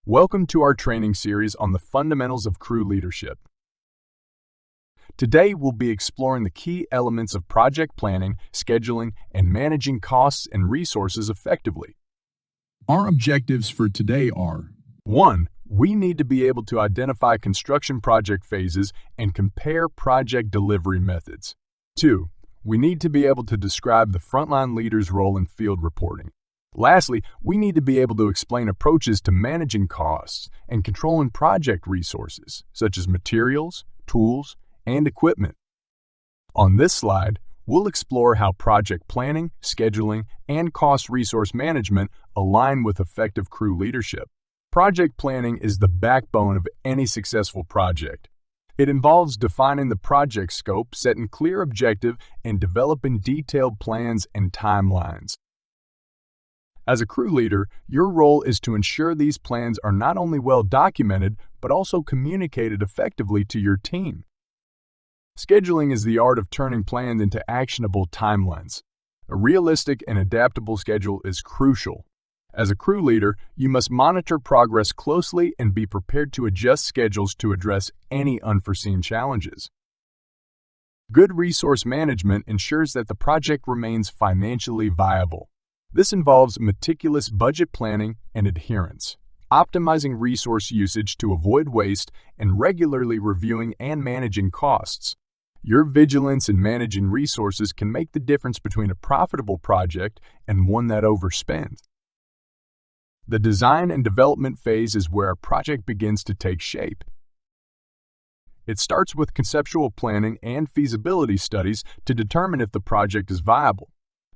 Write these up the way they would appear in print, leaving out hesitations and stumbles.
Welcome to our training series on the fundamentals of crew leadership. Today, we'll be exploring the key elements of project planning, scheduling, and managing costs and resources effectively. Our objectives for today are: 1. We need to be able to identify construction project phases and compare project delivery methods. 2. We need to be able to describe the frontline leader's role in field reporting. Lastly, we need to be able to explain approaches to managing costs and controlling project resources, such as materials, tools, and equipment. On this slide, we'll explore how project planning, scheduling, and cost resource management align with effective crew leadership. Project planning is the backbone of any successful project. It involves defining the project scope, setting clear objectives, and developing detailed plans and timelines. As a crew leader, your role is to ensure these plans are not only well documented, but also communicated effectively to your team. Scheduling is the art of turning plans into actionable timelines. A realistic and adaptable schedule is crucial. As a crew leader, you must monitor progress closely and be prepared to adjust schedules to address any unforeseen challenges. Good resource management ensures that the project remains financially viable. This involves meticulous budget planning and adherence, optimizing resource usage to avoid waste, and regularly reviewing and managing costs. Your vigilance in managing resources can make the difference between a profitable project and one that overspends. The design and development phase is where a project begins to take shape. It starts with conceptual planning and feasibility studies to determine if the project is viable.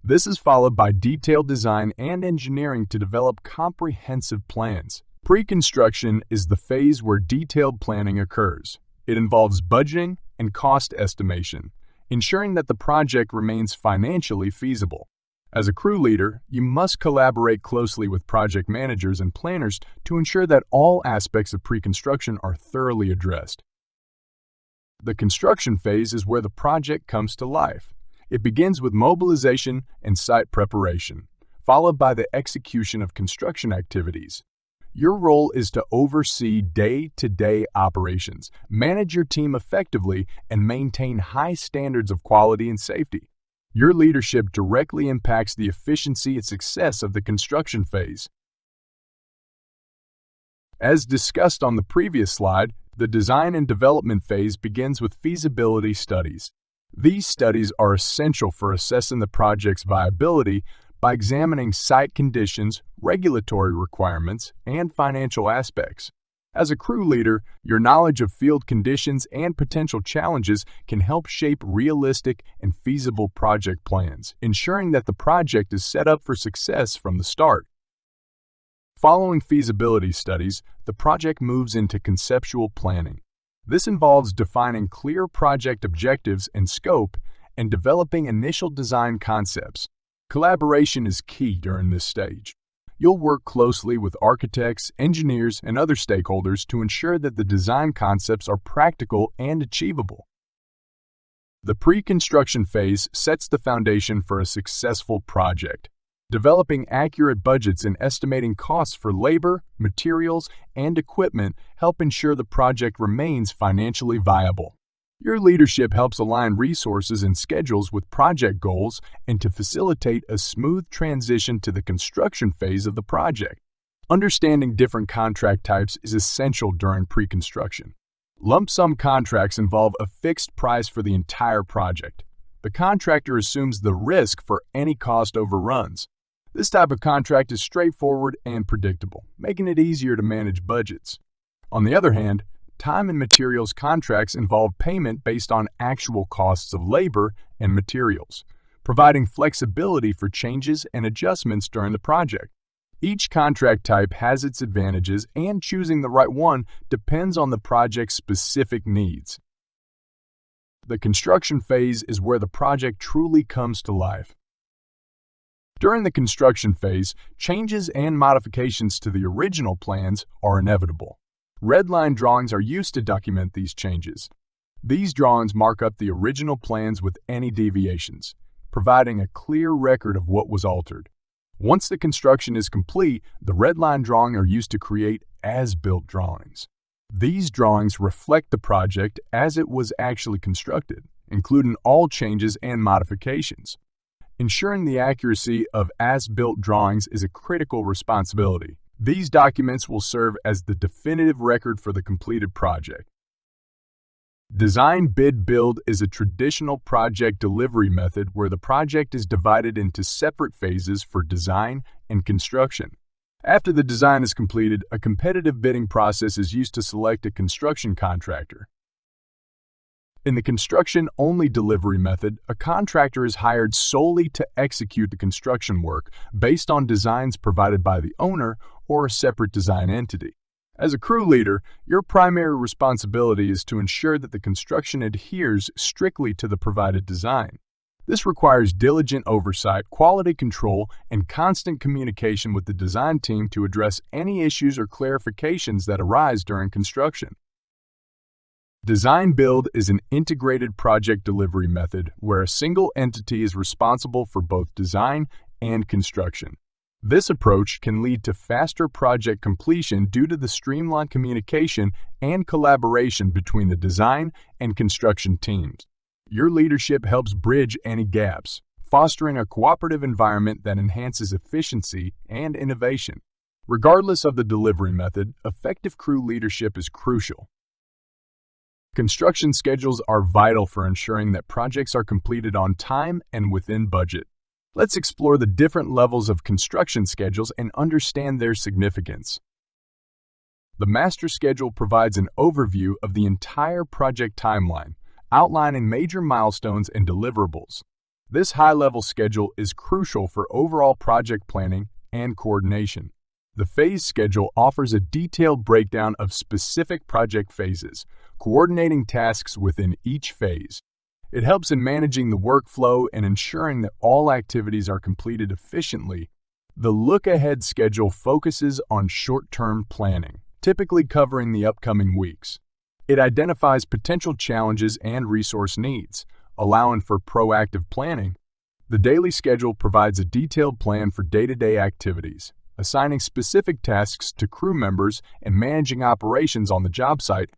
This is followed by detailed design and engineering to develop comprehensive plans. Pre-construction is the phase where detailed planning occurs. It involves budgeting and cost estimation, ensuring that the project remains financially feasible. As a crew leader, you must collaborate closely with project managers and planners to ensure that all aspects of pre-construction are thoroughly addressed. The construction phase is where the project comes to life. It begins with mobilization and site preparation, followed by the execution of construction activities. Your role is to oversee day-to-day operations, manage your team effectively, and maintain high standards of quality and safety. Your leadership directly impacts the efficiency and success of the construction phase. As discussed on the previous slide, the design and development phase begins with feasibility studies. These studies are essential for assessing the project's viability by examining site conditions, regulatory requirements, and financial aspects. As a crew leader, your knowledge of field conditions and potential challenges can help shape realistic and feasible project plans, ensuring that the project is set up for success from the start. Following feasibility studies, the project moves into conceptual planning. This involves defining clear project objectives and scope and developing initial design concepts. Collaboration is key during this stage. You'll work closely with architects, engineers, and other stakeholders to ensure that the design concepts are practical and achievable. The pre-construction phase sets the foundation for a successful project. Developing accurate budgets and estimating costs for labor, materials, and equipment help ensure the project remains financially viable. Your leadership helps align resources and schedules with project goals and to facilitate a smooth transition to the construction phase of the project. Understanding different contract types is essential during pre-construction. Lump sum contracts involve a fixed price for the entire project. The contractor assumes the risk for any cost overruns. This type of contract is straightforward and predictable, making it easier to manage budgets. On the other hand, time and materials contracts involve payment based on actual costs of labor and materials, providing flexibility for changes and adjustments during the project. Each contract type has its advantages, and choosing the right one depends on the project's specific needs. The construction phase is where the project truly comes to life. During the construction phase, changes and modifications to the original plans are inevitable. Red line drawings are used to document these changes. These drawings mark up the original plans with any deviations, providing a clear record of what was altered. Once the construction is complete, the red line drawings are used to create as-built drawings. These drawings reflect the project as it was actually constructed, including all changes and modifications. Ensuring the accuracy of as-built drawings is a critical responsibility. These documents will serve as the definitive record for the completed project. Design Bid Build is a traditional project delivery method where the project is divided into separate phases for design and construction. After the design is completed, a competitive bidding process is used to select a construction contractor. In the construction-only delivery method, a contractor is hired solely to execute the construction work based on designs provided by the owner or a separate design entity. As a crew leader, your primary responsibility is to ensure that the construction adheres strictly to the provided design. This requires diligent oversight, quality control, and constant communication with the design team to address any issues or clarifications that arise during construction. Design Build is an integrated project delivery method where a single entity is responsible for both design and construction. This approach can lead to faster project completion due to the streamlined communication and collaboration between the design and construction teams. Your leadership helps bridge any gaps, fostering a cooperative environment that enhances efficiency and innovation. Regardless of the delivery method, effective crew leadership is crucial. Construction schedules are vital for ensuring that projects are completed on time and within budget. Let's explore the different levels of construction schedules and understand their significance. The master schedule provides an overview of the entire project timeline, outlining major milestones and deliverables. This high-level schedule is crucial for overall project planning and coordination. The phase schedule offers a detailed breakdown of specific project phases, coordinating tasks within each phase. It helps in managing the workflow and ensuring that all activities are completed efficiently. The look-ahead schedule focuses on short-term planning, typically covering the upcoming weeks. It identifies potential challenges and resource needs, allowing for proactive planning. The daily schedule provides a detailed plan for day-to-day activities, assigning specific tasks to crew members and managing operations on the job site.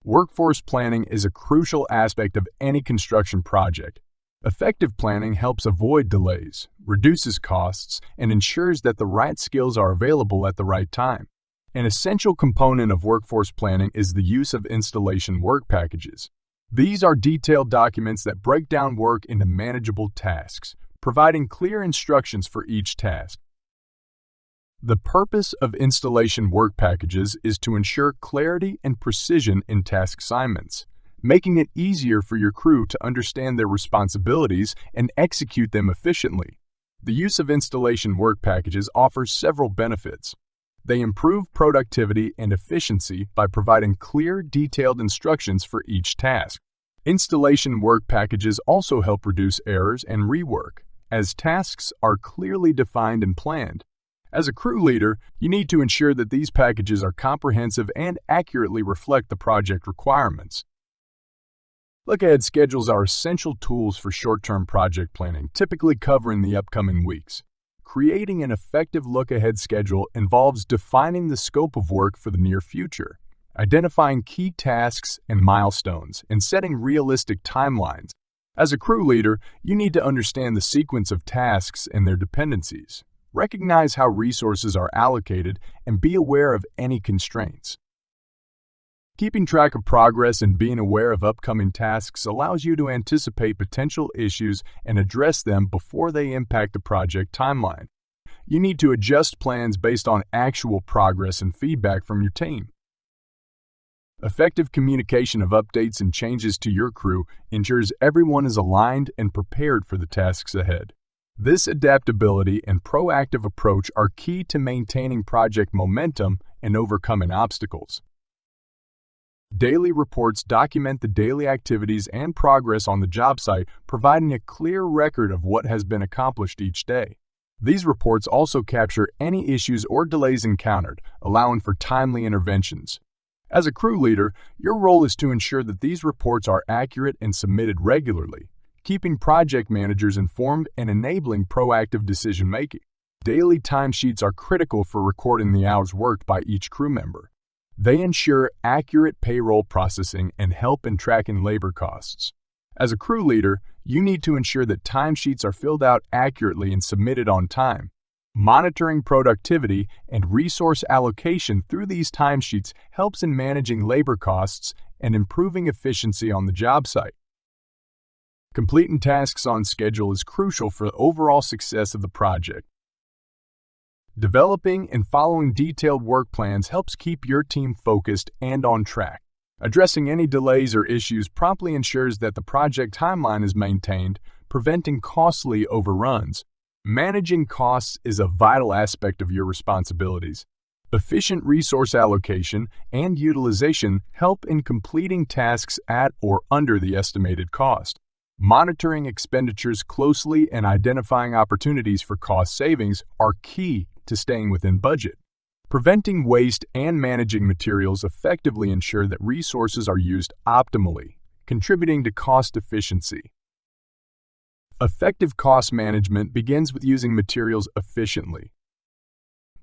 Workforce planning is a crucial aspect of any construction project. Effective planning helps avoid delays, reduces costs, and ensures that the right skills are available at the right time. An essential component of workforce planning is the use of installation work packages. These are detailed documents that break down work into manageable tasks, providing clear instructions for each task. The purpose of installation work packages is to ensure clarity and precision in task assignments, making it easier for your crew to understand their responsibilities and execute them efficiently. The use of installation work packages offers several benefits. They improve productivity and efficiency by providing clear, detailed instructions for each task. Installation work packages also help reduce errors and rework, as tasks are clearly defined and planned. As a crew leader, you need to ensure that these packages are comprehensive and accurately reflect the project requirements. Look-ahead schedules are essential tools for short-term project planning, typically covering the upcoming weeks. Creating an effective look-ahead schedule involves defining the scope of work for the near future, identifying key tasks and milestones, and setting realistic timelines. As a crew leader, you need to understand the sequence of tasks and their dependencies. Recognize how resources are allocated and be aware of any constraints. Keeping track of progress and being aware of upcoming tasks allows you to anticipate potential issues and address them before they impact the project timeline. You need to adjust plans based on actual progress and feedback from your team. Effective communication of updates and changes to your crew ensures everyone is aligned and prepared for the tasks ahead. This adaptability and proactive approach are key to maintaining project momentum and overcoming obstacles. Daily reports document the daily activities and progress on the job site, providing a clear record of what has been accomplished each day. These reports also capture any issues or delays encountered, allowing for timely interventions. As a crew leader, your role is to ensure that these reports are accurate and submitted regularly, keeping project managers informed and enabling proactive decision-making. Daily timesheets are critical for recording the hours worked by each crew member. They ensure accurate payroll processing and help in tracking labor costs. As a crew leader, you need to ensure that timesheets are filled out accurately and submitted on time. Monitoring productivity and resource allocation through these timesheets helps in managing labor costs and improving efficiency on the job site. Completing tasks on schedule is crucial for the overall success of the project. Developing and following detailed work plans helps keep your team focused and on track. Addressing any delays or issues promptly ensures that the project timeline is maintained, preventing costly overruns. Managing costs is a vital aspect of your responsibilities. Efficient resource allocation and utilization help in completing tasks at or under the estimated cost. Monitoring expenditures closely and identifying opportunities for cost savings are key to staying within budget. Preventing waste and managing materials effectively ensure that resources are used optimally, contributing to cost efficiency. Effective cost management begins with using materials efficiently.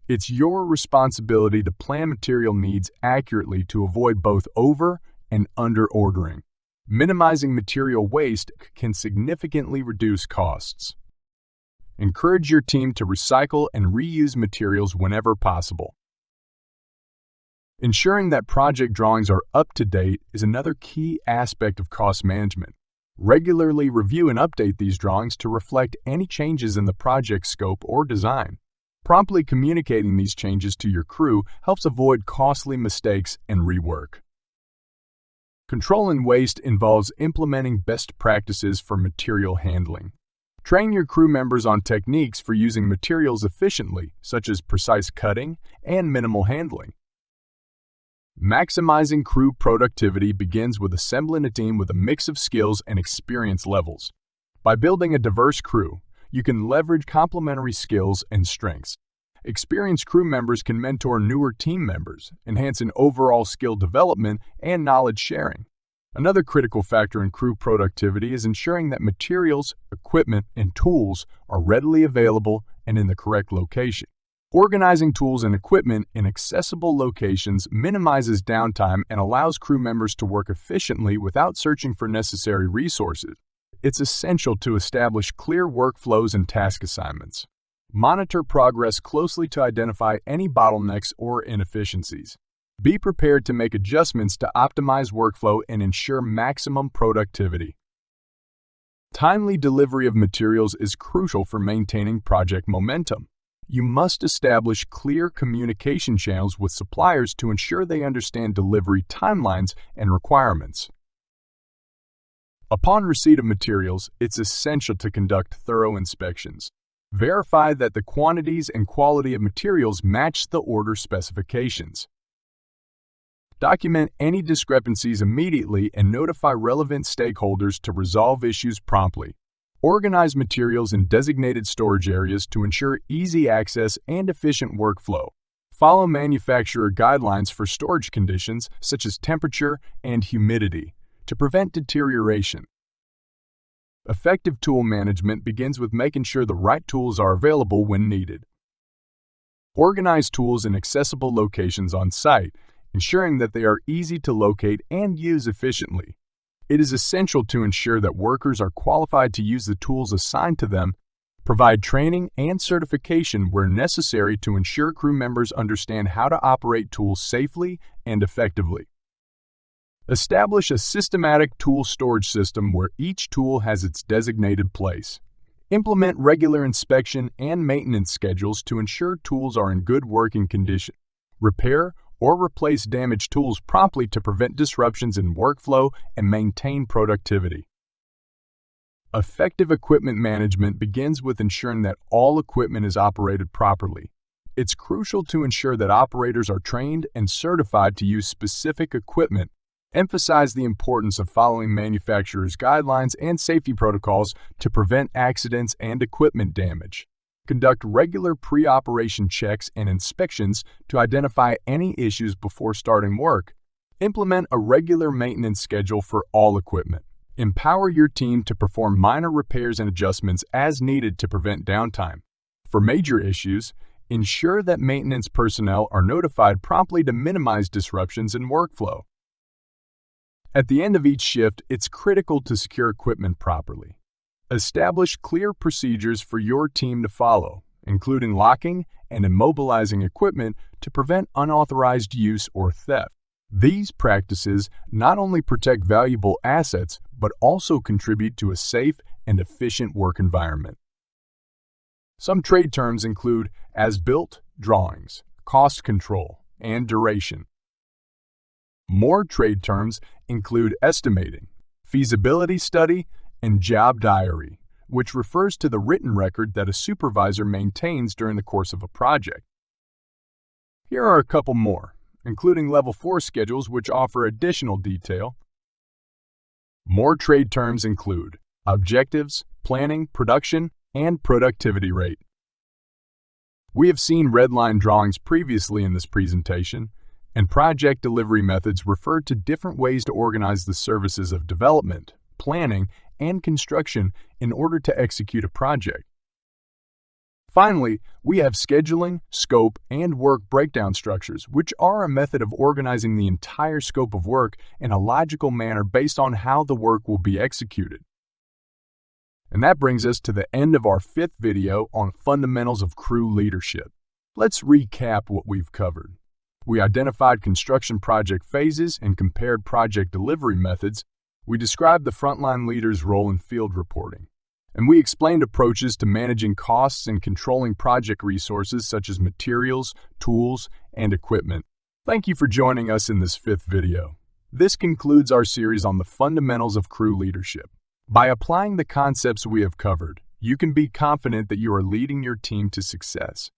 It's your responsibility to plan material needs accurately to avoid both over and under ordering. Minimizing material waste can significantly reduce costs. Encourage your team to recycle and reuse materials whenever possible. Ensuring that project drawings are up to date is another key aspect of cost management. Regularly review and update these drawings to reflect any changes in the project scope or design. Promptly communicating these changes to your crew helps avoid costly mistakes and rework. Controlling waste involves implementing best practices for material handling. Train your crew members on techniques for using materials efficiently, such as precise cutting and minimal handling. Maximizing crew productivity begins with assembling a team with a mix of skills and experience levels. By building a diverse crew, you can leverage complementary skills and strengths. Experienced crew members can mentor newer team members, enhancing overall skill development and knowledge sharing. Another critical factor in crew productivity is ensuring that materials, equipment, and tools are readily available and in the correct location. Organizing tools and equipment in accessible locations minimizes downtime and allows crew members to work efficiently without searching for necessary resources. It's essential to establish clear workflows and task assignments. Monitor progress closely to identify any bottlenecks or inefficiencies. Be prepared to make adjustments to optimize workflow and ensure maximum productivity. Timely delivery of materials is crucial for maintaining project momentum. You must establish clear communication channels with suppliers to ensure they understand delivery timelines and requirements. Upon receipt of materials, it's essential to conduct thorough inspections. Verify that the quantities and quality of materials match the order specifications. Document any discrepancies immediately and notify relevant stakeholders to resolve issues promptly. Organize materials in designated storage areas to ensure easy access and efficient workflow. Follow manufacturer guidelines for storage conditions such as temperature and humidity to prevent deterioration. Effective tool management begins with making sure the right tools are available when needed. Organize tools in accessible locations on site, ensuring that they are easy to locate and use efficiently. It is essential to ensure that workers are qualified to use the tools assigned to them. Provide training and certification where necessary to ensure crew members understand how to operate tools safely and effectively. Establish a systematic tool storage system where each tool has its designated place. Implement regular inspection and maintenance schedules to ensure tools are in good working condition. Repair or replace damaged tools promptly to prevent disruptions in workflow and maintain productivity. Effective equipment management begins with ensuring that all equipment is operated properly. It's crucial to ensure that operators are trained and certified to use specific equipment. Emphasize the importance of following manufacturers' guidelines and safety protocols to prevent accidents and equipment damage. Conduct regular pre-operation checks and inspections to identify any issues before starting work. Implement a regular maintenance schedule for all equipment. Empower your team to perform minor repairs and adjustments as needed to prevent downtime. For major issues, ensure that maintenance personnel are notified promptly to minimize disruptions in workflow. At the end of each shift, it's critical to secure equipment properly. Establish clear procedures for your team to follow, including locking and immobilizing equipment to prevent unauthorized use or theft. These practices not only protect valuable assets, but also contribute to a safe and efficient work environment. Some trade terms include as-built drawings, cost control, and duration. More trade terms include estimating, feasibility study, and job diary, which refers to the written record that a supervisor maintains during the course of a project. Here are a couple more, including Level 4 schedules, which offer additional detail. More trade terms include objectives, planning, production, and productivity rate. We have seen redline drawings previously in this presentation, and project delivery methods refer to different ways to organize the services of development, planning, and construction in order to execute a project. Finally, we have scheduling, scope, and work breakdown structures, which are a method of organizing the entire scope of work in a logical manner based on how the work will be executed. And that brings us to the end of our 5th video on fundamentals of crew leadership. Let's recap what we've covered. We identified construction project phases and compared project delivery methods. We described the frontline leader's role in field reporting. And we explained approaches to managing costs and controlling project resources such as materials, tools, and equipment. Thank you for joining us in this 5th video. This concludes our series on the fundamentals of crew leadership. By applying the concepts we have covered, you can be confident that you are leading your team to success.